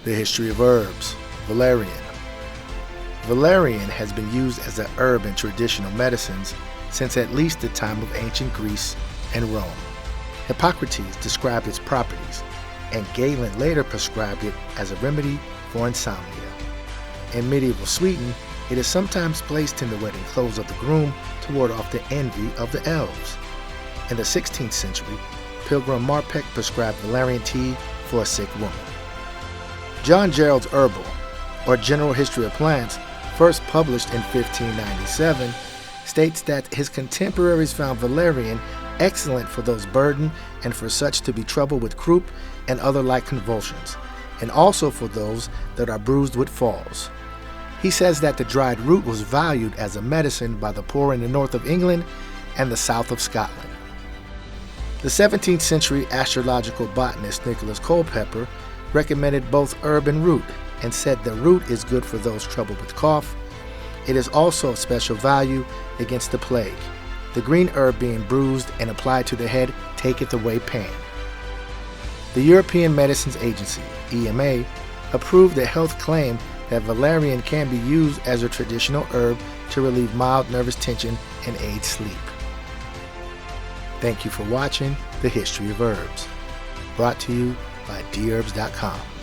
The history of herbs. Valerian. Valerian has been used as a herb in traditional medicines since at least the time of ancient Greece and Rome. Hippocrates described its properties, and Galen later prescribed it as a remedy for insomnia. In medieval Sweden, it is sometimes placed in the wedding clothes of the groom to ward off the envy of the elves. In the 16th century, Pilgrim Marpeck prescribed valerian tea for a sick woman. John Gerald's Herbal, or General History of Plants, first published in 1597, states that his contemporaries found valerian excellent for those burdened and for such to be troubled with croup and other like convulsions, and also for those that are bruised with falls. He says that the dried root was valued as a medicine by the poor in the north of England and the south of Scotland. The 17th century astrological botanist Nicholas Culpeper recommended both herb and root and said the root is good for those troubled with cough. It is also of special value against the plague. The green herb being bruised and applied to the head taketh away pain. The European Medicines Agency, EMA, approved the health claim that valerian can be used as a traditional herb to relieve mild nervous tension and aid sleep. Thank you for watching The History of Herbs, brought to you by Dherbs.com.